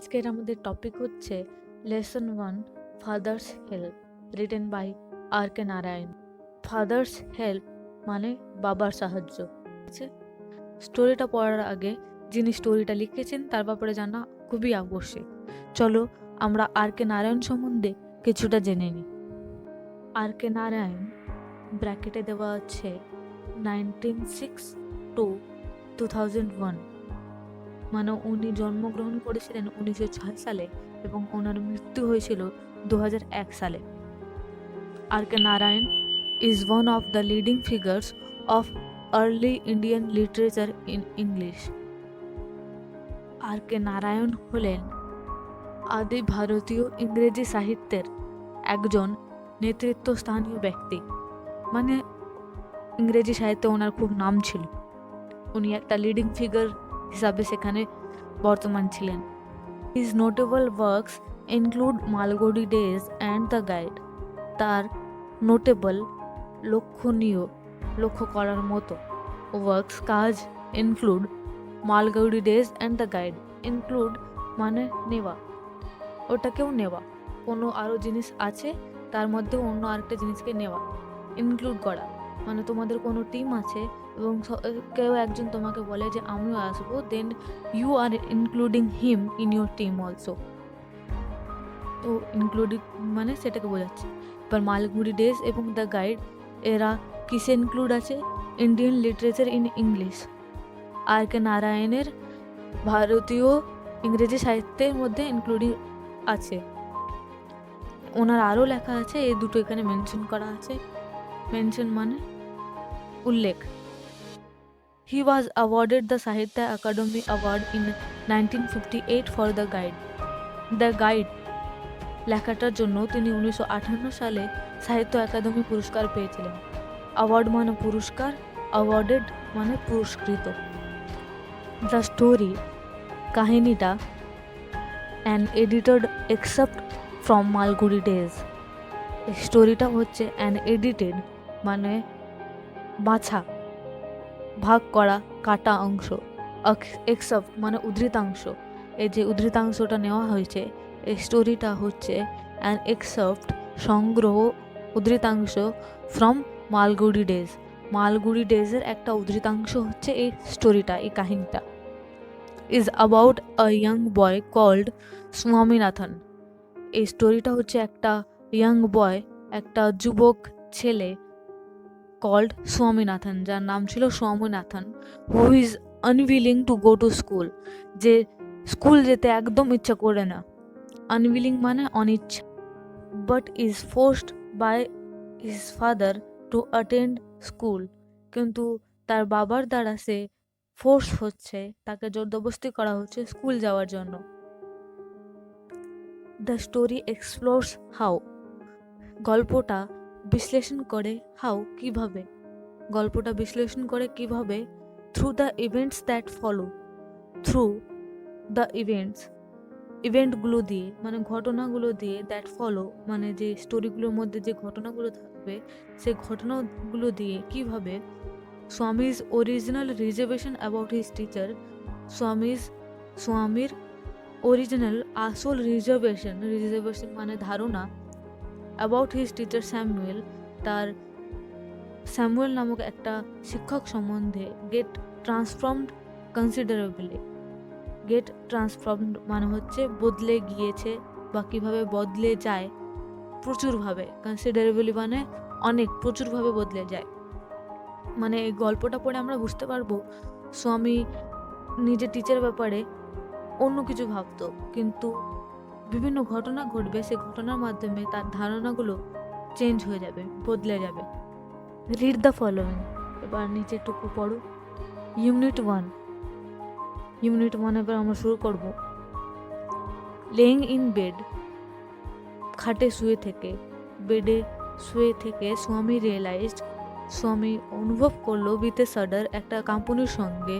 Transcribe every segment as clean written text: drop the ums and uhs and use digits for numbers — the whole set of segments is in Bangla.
আজকের আমাদের টপিক হচ্ছে lesson 1 father's help written by R K Narayan. Father's help মানে বাবার সাহায্য। স্টোরিটা পড়ার আগে যিনি স্টোরিটা লিখেছেন তার ব্যাপারে জানা খুবই আবশ্যক। চলো আমরা আর কে নারায়ণ সম্বন্ধে কিছুটা জেনে নিই। আর কে নারায়ণ ব্র্যাকেটে দেওয়া আছে 1906 টু 2001, মানে উনি জন্মগ্রহণ করেছিলেন 1906 সালে এবং ওনার মৃত্যু হয়েছিল 2001 সালে। R K Narayan is one of the leading figures of early Indian literature in English. R K Narayan হলেন আদি ভারতীয় ইংরেজি সাহিত্যের একজন নেতৃত্বস্থানীয় ব্যক্তি, মানে ইংরেজি সাহিত্যে ওনার খুব নাম ছিল। উনি একটা লিডিং ফিগার হিসাবে সেখানে বর্তমান ছিলেন। His notable works include Malgudi days and the guide. তার নোটেবল লক্ষণীয়, লক্ষ্য করার মতো ওয়ার্কস কাজ include Malgudi days and the guide. Include মানে নেওয়া, ওটাকেও নেওয়া, কোনো আরও জিনিস আছে তার মধ্যে অন্য আরেকটা জিনিসকে নেওয়া। ইনক্লুড করা মানে তোমাদের কোনো টিম আছে এবং কেউ একজন তোমাকে বলে যে আমিও আসবো, then you are including him in your team also. তো ইনক্লুডিং মানে সেটাকে বোঝাচ্ছে। এবার মালগুড়ি ডেজ এবং দ্য গাইড এরা কিসে ইনক্লুড আছে? Indian literature in English. R K নারায়ণের ভারতীয় ইংরেজি সাহিত্যের মধ্যে ইনক্লুডিং আছে। ওনার আরও লেখা আছে, এই দুটো এখানে মেনশন করা আছে। মেনশন মানে উল্লেখ। He was awarded the Sahitya Akademi Award in 1958 for The Guide. The Guide লেখাটার জন্য তিনি 1958 সালে সাহিত্য একাডেমি পুরস্কার পেয়েছিলেন। অ্যাওয়ার্ড মানে পুরস্কার, অ্যাওয়ার্ডেড মানে পুরস্কৃত। দ্য স্টোরি কাহিনীটা an edited except from Malgudi days. এই স্টোরিটা হচ্ছে অ্যান এডিটেড মানে বাছা, ভাগ করা, কাটা অংশ। এক্সেপ্ট মানে উদ্ধৃতাংশ। এই যে উদ্ধৃতাংশটা নেওয়া হয়েছে, এই স্টোরিটা হচ্ছে অ্যান এক্সেপ্ট সংগ্রহ, উদ্ধৃতাংশ ফ্রম মালগুড়ি ডেজ। মালগুড়ি ডেজের একটা উদ্ধৃতাংশ হচ্ছে এই স্টোরিটা, এই কাহিনীটা। Is about a young boy called Swaminathan. এই স্টোরিটা হচ্ছে একটা ইয়াং বয়, একটা যুবক ছেলে কল্ড স্বামীনাথন, যার নাম ছিল Swaminathan, who is unwilling to go to school, যে স্কুল যেতে একদম ইচ্ছা করে না। আনউইলিং মানে অনিচ্ছা। But is forced by his father to attend school, কিন্তু তার বাবার দ্বারা সে ফোর্স হচ্ছে, তাকে জোরদস্তি করা হচ্ছে স্কুল যাওয়ার জন্য। দ্য স্টোরি এক্সপ্লোরস হাউ, গল্পটা বিশ্লেষণ করে, হাউ কিভাবে, গল্পটা বিশ্লেষণ করে কিভাবে, through the events that follow, through the events, ইভেন্টগুলো দিয়ে মানে ঘটনাগুলো দিয়ে, দ্যাট ফলো মানে যে স্টোরিগুলোর মধ্যে যে ঘটনাগুলো থাকবে সেই ঘটনাগুলো দিয়ে কিভাবে Swami's original reservation about his teacher, স্বামীর অরিজিনাল আসল রিজার্ভেশন, রিজার্ভেশন মানে ধারণা, অ্যাবাউট হিজ টিচার স্যামুয়েল, তার স্যামুয়েল নামক একটা শিক্ষক সম্বন্ধে, get transformed considerably. Get transformed মানে হচ্ছে বদলে গিয়েছে বা কীভাবে বদলে যায় প্রচুরভাবে, কনসিডারেবলি মানে অনেক, প্রচুরভাবে বদলে যায়। মানে এই গল্পটা পড়ে আমরা বুঝতে পারবো স্বামী নিজের টিচারের ব্যাপারে অন্য কিছু ভাবতো, কিন্তু বিভিন্ন ঘটনা ঘটবে, সেই ঘটনার মাধ্যমে তার ধারণাগুলো চেঞ্জ হয়ে যাবে, বদলে যাবে। রিড দ্য ফলোয়িং, এবার নিচেটুকু পড়ো। ইউনিট 1, ইউনিট 1 এবার আমরা শুরু করব। লেইং ইন বেড, খাটে শুয়ে থেকে, বেডে শুয়ে থেকে স্বামী রিয়েলাইজড, স্বামী অনুভব করলো উইথ এ সাডার, একটা কাঁপুনির সঙ্গে,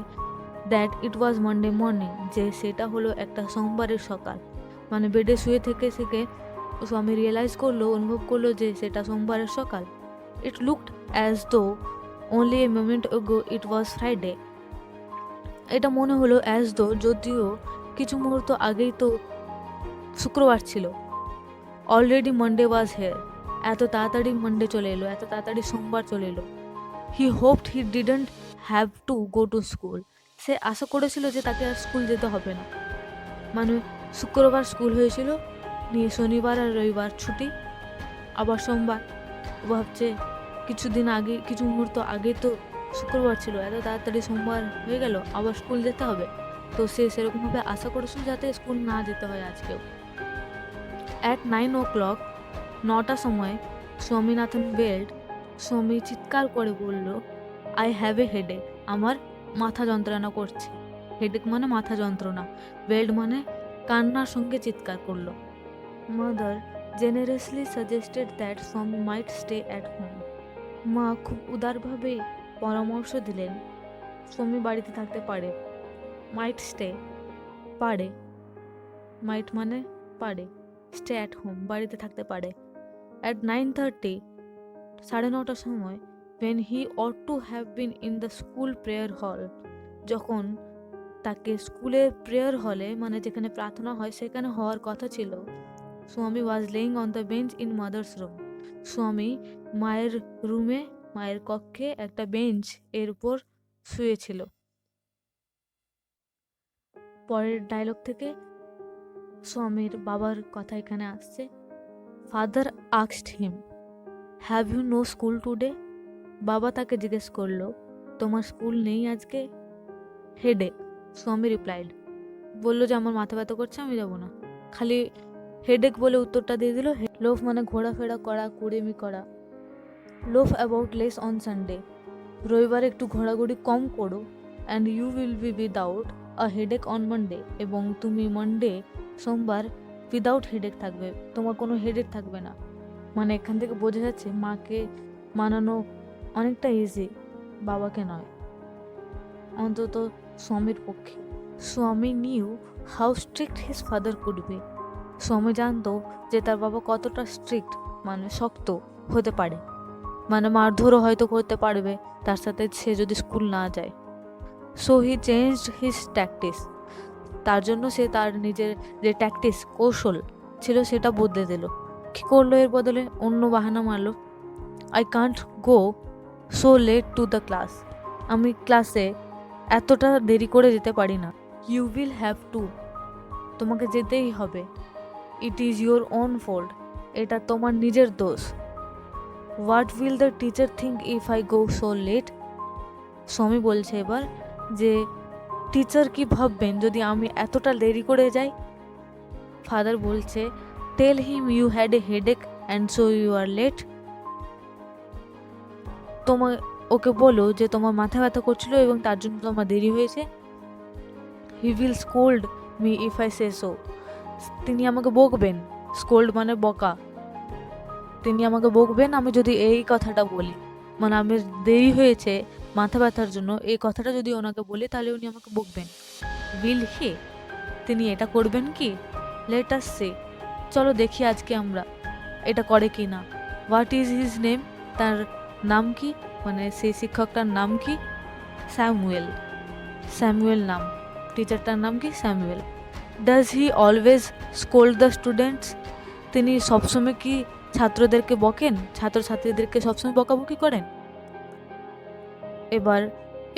that it was Monday morning, যে সেটা হলো একটা সোমবারের সকাল। মানে বেডে শুয়ে থেকে স্বামী রিয়েলাইজ করলো, অনুভব করলো যে সেটা সোমবারের সকাল। It looked as though only a moment ago it was Friday. এটা মনে হলো অ্যাজ দো, যদিও কিছু মুহূর্ত আগেই তো শুক্রবার ছিল। অলরেডি মানডে ওয়াজ হেয়ার। এত তাড়াতাড়ি মানডে চলে এলো, এত তাড়াতাড়ি সোমবার চলে এলো। He hoped he didn't have to go to school. সে আশা করেছিল যে তাকে আর স্কুল যেতে হবে না। মানে শুক্রবার স্কুল হয়েছিল, নিয়ে শনিবার আর রবিবার ছুটি, আবার সোমবার। ও ভাবছে কিছুদিন আগে, কিছু মুহূর্ত আগে তো শুক্রবার ছিল, এত তাড়াতাড়ি সোমবার হয়ে গেল, আবার স্কুল যেতে হবে। তো সে সেরকমভাবে আশা করেছিল যাতে স্কুল না যেতে হয় আজকেও। অ্যাট 9 o'clock, 9টার সময় স্বামীনাথন বেল্ট। স্বামী চিৎকার করে বলল, আই হ্যাভ এ হেডেক। আমার মাথা যন্ত্রণা করছে। হেডেক মানে মাথা যন্ত্রণা, বেল্ট মানে কান্নার সঙ্গে চিৎকার করলো। মাদার জেনারেসলি সাজেস্টেড দ্যাট স্বামী মাইট স্টে অ্যাট হোম। মা খুব উদারভাবে পরামর্শ দিলেন স্বামী বাড়িতে থাকতে পারে। মাইট স্টে, পারে, মাইট মানে পারে, স্টে অ্যাট হোম বাড়িতে থাকতে পারে। অ্যাট 9:30, 9:30টার সময়, when he ought to have been in the school prayer hall, যখন তাকে স্কুলের প্রেয়ার হলে মানে যেখানে প্রার্থনা হয় সেখানে হওয়ার কথা ছিল, Swami was lying on the bench in mother's room. Swami মায়ের রুমে, মায়ের কক্ষে একটা বেঞ্চ এর উপর শুয়েছিল। পরের ডায়লগ থেকে স্বামীর বাবার কথা এখানে আসছে। Father asked him, have you no school today? বাবা তাকে জিজ্ঞেস করলো, তোমার স্কুল নেই আজকে? হেডেক, স্বামী রিপ্লাইড, বললো যে আমার মাথা ব্যথা করছে, আমি যাবো না। খালি হেডেক বলে উত্তরটা দিয়ে দিল। লোভ মানে ঘোরাফেরা করা, কুড়েমি করা। লোভ অ্যাবাউট লেস অন সানডে, রবিবারে একটু ঘোরাঘুরি কম করো। And you will be without a headache on Monday, এবং তুমি মানডে, সোমবার, উইদাউট হেডেক থাকবে, তোমার কোনো হেডেক থাকবে না। মানে এখান থেকে বোঝা যাচ্ছে মাকে মানানো অনেকটা ইজি, বাবাকে নয়, অন্তত স্বামীর পক্ষে। স্বামী new how strict his father could be. স্বামী জানতো যে তার বাবা কতটা স্ট্রিক্ট মানে শক্ত হতে পারে, মানে মারধরও হয়তো করতে পারবে তার সাথে সে যদি স্কুল না যায়। So he changed his tactics, তার জন্য সে তার নিজের যে ট্যাকটিস কৌশল ছিল সেটা বদলে দিল। কী করলো এর বদলে? অন্য বাহানা মারলো। I can't go so late to the class, আমি ক্লাসে এতটা দেরি করে যেতে পারি না। ইউ উইল হ্যাভ টু, তোমাকে যেতেই হবে। It is your own fault, এটা তোমার নিজের দোষ। What will the teacher think if I go so late? Swami বলছে এবার যে টিচার কি ভাববেন যদি আমি এতটা দেরি করে যাই? ফাদার বলছে, tell him you had a headache and so you are late. তোমার ওকে বলো যে তোমার মাথা ব্যথা করছিল এবং তার জন্য তোমার দেরি হয়েছে। He will scold me if I say so, তিনি আমাকে বকবেন। স্কোল্ড মানে বকা, তিনি আমাকে বকবেন আমি যদি এই কথাটা বলি, মানে আমি দেরি হয়েছে মাথা ব্যথার জন্য এই কথাটা যদি ওনাকে বলি তাহলে উনি আমাকে বকবেন। উইল হি, তিনি এটা করবেন কি? লেট আস সে, চলো দেখি আজকে আমরা এটা করে কি না। হোয়াট ইজ হিজ নেম, তার নাম কি, মানে সেই শিক্ষকটার নাম কি? স্যামুয়েল, স্যামুয়েল নাম, টিচারটার নাম কি? Samuel. Does he always scold the students, তিনি সবসময় কি ছাত্রদেরকে বকেন, ছাত্রছাত্রীদেরকে সবসময় বকাবকি করেন? এবার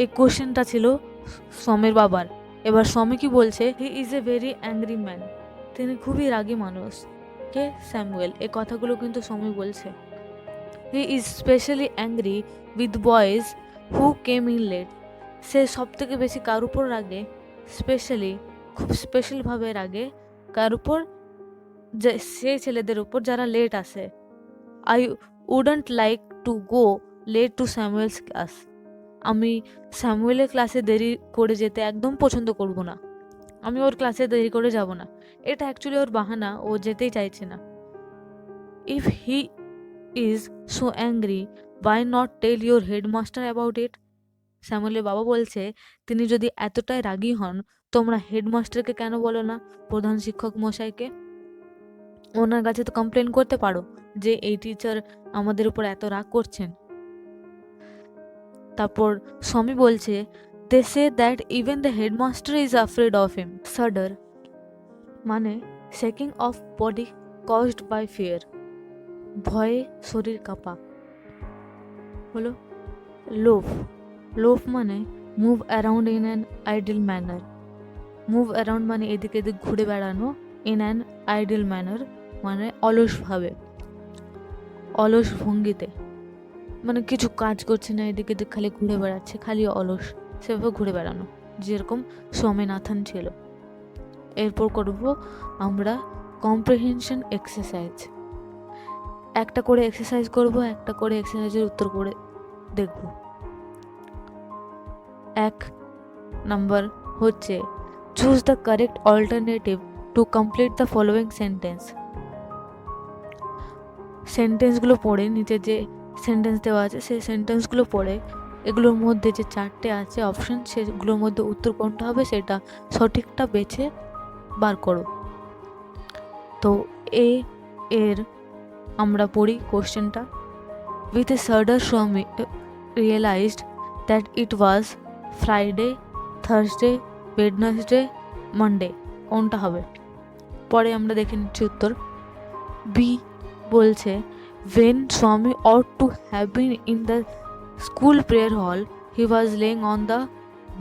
এই কোশ্চেনটা ছিল স্বামীর বাবার। এবার স্বামী কি বলছে? He is a very angry man, তিনি খুবই রাগী মানুষ। কে? স্যামুয়েল। এই কথাগুলো কিন্তু স্বামী বলছে। He is specially angry with boys who came in late, সে সব থেকে বেশি কার উপর রাগে? স্পেশালি, খুব স্পেশালভাবে রাগে কার উপর? যে সেই ছেলেদের উপর যারা লেট আসে। I wouldn't like to go late to Samuel's class, আমি স্যামুয়েলের ক্লাসে দেরি করে যেতে একদম পছন্দ করব না, আমি ওর ক্লাসে দেরি করে যাব না। এটা অ্যাকচুয়ালি ওর বাহানা, ও যেতেই চাইছে না। If he is so angry why not tell your headmaster about it, স্যামুয়েলের বাবা বলছে তিনি যদি এতটাই রাগী হন তোমরা হেডমাস্টারকে কেন বলো না, প্রধান শিক্ষক মশাইকে? ওনার কাছে তো কমপ্লেন করতে পারো যে এই টিচার আমাদের উপর এত রাগ করছেন। তারপর স্বামী বলছে, they say that even the headmaster is afraid of him. Shudder মানে shaking of body caused by fear, ভয়ে শরীর কাঁপা। হলো লোভ। লোভ মানে move around in an idle manner. Move around মানে এদিকে এদিক ঘুরে বেড়ানো, ইন অ্যান আইডল ম্যানার মানে অলসভাবে, অলস ভঙ্গিতে, মানে কিছু কাজ করছে না, এদিকে এদিক খালি ঘুরে বেড়াচ্ছে, খালি অলস, সেভাবে ঘুরে বেড়ানো, যেরকম স্বামীনাথন ছিল। এরপর করব আমরা কম্প্রিহেনশন এক্সারসাইজ। একটা করে এক্সারসাইজ করব, একটা করে এক্সারসাইজের উত্তর করে দেখব। 1 নাম্বার হচ্ছে choose the correct alternative to complete the following sentence. সেন্টেন্সগুলো পড়ে, নিচে যে সেন্টেন্স দেওয়া আছে সেই সেন্টেন্সগুলো পড়ে এগুলোর মধ্যে যে 4টে আছে অপশন, সেগুলোর মধ্যে উত্তর কোনটা হবে সেটা সঠিকটা বেছে বার করো। তো এর আমরা পড়ি কোশ্চেনটা। With a shudder Swami realized that it was Friday, Thursday, Wednesday, Monday, কোনটা হবে? পরে আমরা দেখে নিচ্ছি উত্তর। বি বলছে when Swami ought to have been in the school prayer hall, he was laying on the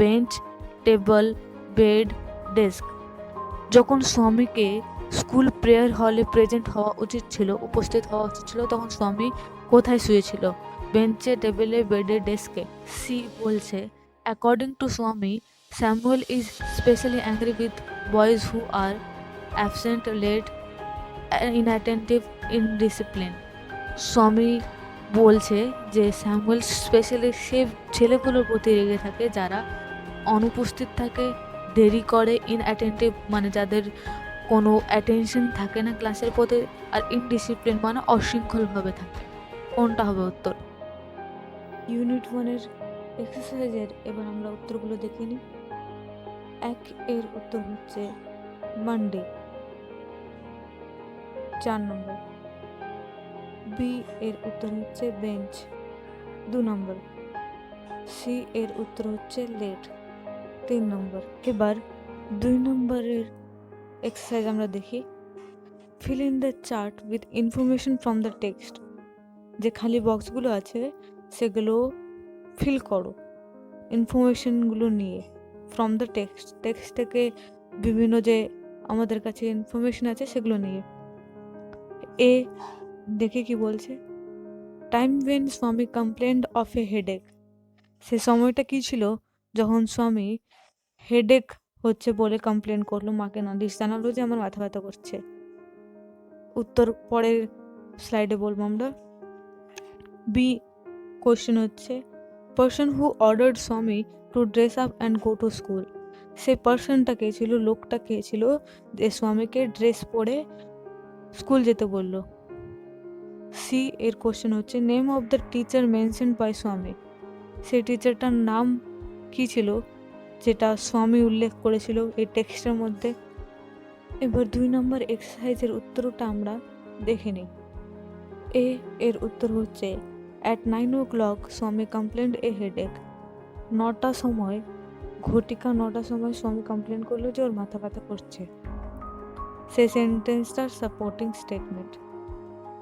bench, table, bed, desk. যখন স্বামীকে স্কুল প্রেয়ার হলে প্রেজেন্ট হওয়া উচিত ছিল, উপস্থিত হওয়া উচিত ছিল, তখন স্বামী কোথায় শুয়েছিল? বেঞ্চে, টেবিলে, বেডে, ডেস্কে। সি বলছে according to Swami, Samuel is specially angry with boys who are absent, late, inattentive, indiscipline. Swami বলছে যে স্যামুয়েল স্পেশালি সে ছেলেগুলোর প্রতি রেগে থাকে যারা অনুপস্থিত থাকে, দেরি করে, ইনঅ্যাটেন্টিভ মানে যাদের কোনো অ্যাটেনশন থাকে না ক্লাসের প্রতি, আর ইনডিসিপ্লিন মানে অশৃঙ্খলভাবে থাকে। কোনটা হবে উত্তর? ইউনিট 1-এর এক্সারসাইজের এবার আমরা উত্তরগুলো দেখে নিই। 1 এর উত্তর হচ্ছে মানডে, 4 নম্বর। বি এর উত্তর হচ্ছে বেঞ্চ, 2 নম্বর। সি এর উত্তর হচ্ছে লেট, 3 নম্বর। এবার 2 নম্বরের এক্সারসাইজ আমরা দেখি। Fill in the chart with information from the text. যে খালি বক্সগুলো আছে সেগুলো ফিল করো ইনফরমেশনগুলো নিয়ে, ফ্রম দ্য টেক্সট, টেক্সট থেকে বিভিন্ন যে আমাদের কাছে ইনফরমেশন আছে সেগুলো নিয়ে। এ দেখে কি বলছে, টাইম ওয়েন স্বামী কমপ্লেন্ড অফ এ হেডেক। সে সময়টা কি ছিল যখন স্বামী হেডেক হচ্ছে বলে কমপ্লেন করলো, মাকে নালিশ জানালো যে আমার মাথা ব্যথা করছে। উত্তর পরের স্লাইডে বলবো আমরা। বি কোশ্চেন হচ্ছে person who ordered Swami to dress up and go to school. সে পার্সনটা কে ছিল, লোকটা কে ছিল যে স্বামীকে ড্রেস পরে স্কুল যেতে বললো। সি এর কোশ্চেন হচ্ছে name of the teacher mentioned by Swami. সেই টিচারটার নাম কি ছিল যেটা স্বামী উল্লেখ করেছিল এই টেক্সটের মধ্যে। এবার 2 নম্বর এক্সারসাইজের উত্তরটা আমরা দেখে নিই। এ এর উত্তর হচ্ছে অ্যাট 9 o'clock স্বামী কমপ্লেন্ড এ হেডেক। 9টার সময়, ঘটিকা 9টার সময় স্বামী কমপ্লেন করলো যে ওর মাথা ব্যথা করছে। সেই সেন্টেন্সটার সাপোর্টিং স্টেটমেন্ট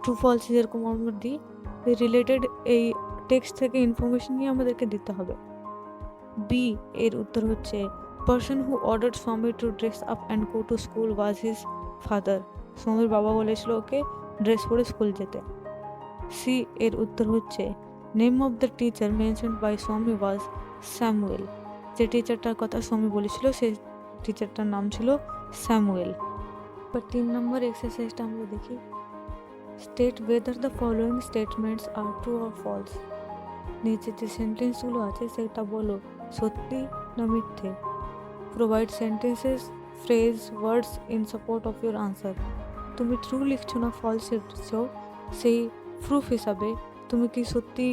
ট্রু ফলস যেরকম আমরা দিই, রিলেটেড এই টেক্সট থেকে ইনফরমেশন নিয়ে আমাদেরকে দিতে হবে। বি এর উত্তর হচ্ছে person who ordered Swami to dress up and go to school was his father. স্বামীর বাবা বলেছিল ওকে ড্রেস পরে স্কুল যেতে। সি এর উত্তর হচ্ছে name of the teacher mentioned by Swami was Samuel. যে টিচারটার কথা স্বামী বলেছিল সেই টিচারটার নাম ছিল স্যামুয়েল। এবার 3 নম্বর এক্সারসাইজটা আমরা দেখি। State whether the following statements are true or false. নিচে যে সেন্টেন্সগুলো আছে সেটা বলো সত্যি না মিথ্যে। Provide sentences, phrase, words in support of your answer. তুমি ট্রু লিখছো না ফলস লিখছো, সেই প্রুফ হিসাবে তুমি কি সত্যি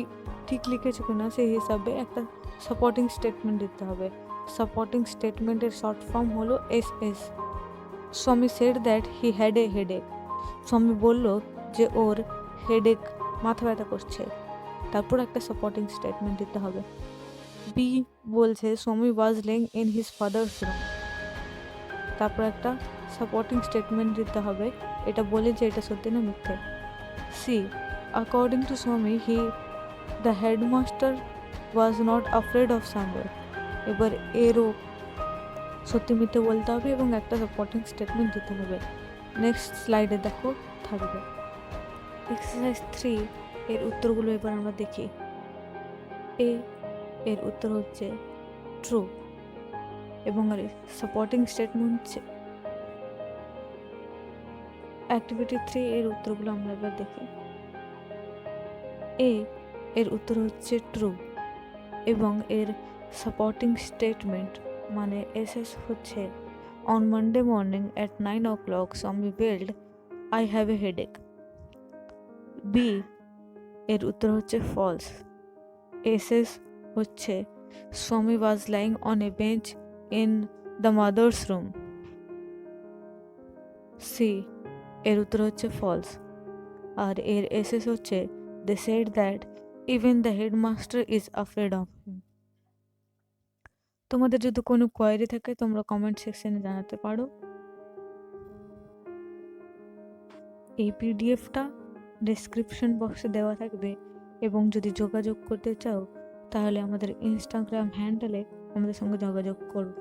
ঠিক লিখেছো কিনা সেই হিসাবে একটা সাপোর্টিং স্টেটমেন্ট দিতে হবে। সাপোর্টিং স্টেটমেন্টের শর্ট ফর্ম হলো এস। স্বামী said that he had a headache. স্বামী বলল যে ওর হেডেক, মাথা ব্যথা করছে। তারপর একটা সাপোর্টিং স্টেটমেন্ট দিতে হবে। বি বলছে Swami was lying in his father's room. তারপর একটা সাপোর্টিং স্টেটমেন্ট দিতে হবে, এটা বলে যে এটা সত্যি না মিথ্যে। সি, অ্যাকর্ডিং টু স্বামী the headmaster was not afraid of somewhere. এবার এরও সত্যি মিথ্যে বলতে হবে এবং একটা সাপোর্টিং স্টেটমেন্ট দিতে হবে। নেক্সট স্লাইডে দেখো থাকবে। এক্সারসাইজ 3 এর উত্তরগুলো এবার আমরা দেখি। এ এর উত্তর হচ্ছে ট্রু এবং এর সাপোর্টিং স্টেটমেন্ট হচ্ছে। অ্যাক্টিভিটি 3 এর উত্তরগুলো আমরা এবার দেখি। এ এর উত্তর হচ্ছে ট্রু এবং এর সাপোর্টিং স্টেটমেন্ট মানে এসএস হচ্ছে on Monday morning at 9 o'clock Swami bawled I have a headache. B এর উত্তর হচ্ছে ফলস, এসএস হচ্ছে Swami was lying on a bench in the mother's room. C এর উত্তর হচ্ছে ফলস আর এর এসএস হচ্ছে they said that even the headmaster is afraid of him. তোমাদের যদি কোনো কোয়ারি থাকে তোমরা কমেন্ট সেকশনে জানাতে পারো। এই পিডিএফটা ডেসক্রিপশন বক্সে দেওয়া থাকবে এবং যদি যোগাযোগ করতে চাও তাহলে আমাদের ইনস্টাগ্রাম হ্যান্ডেলে আমাদের সঙ্গে যোগাযোগ করো।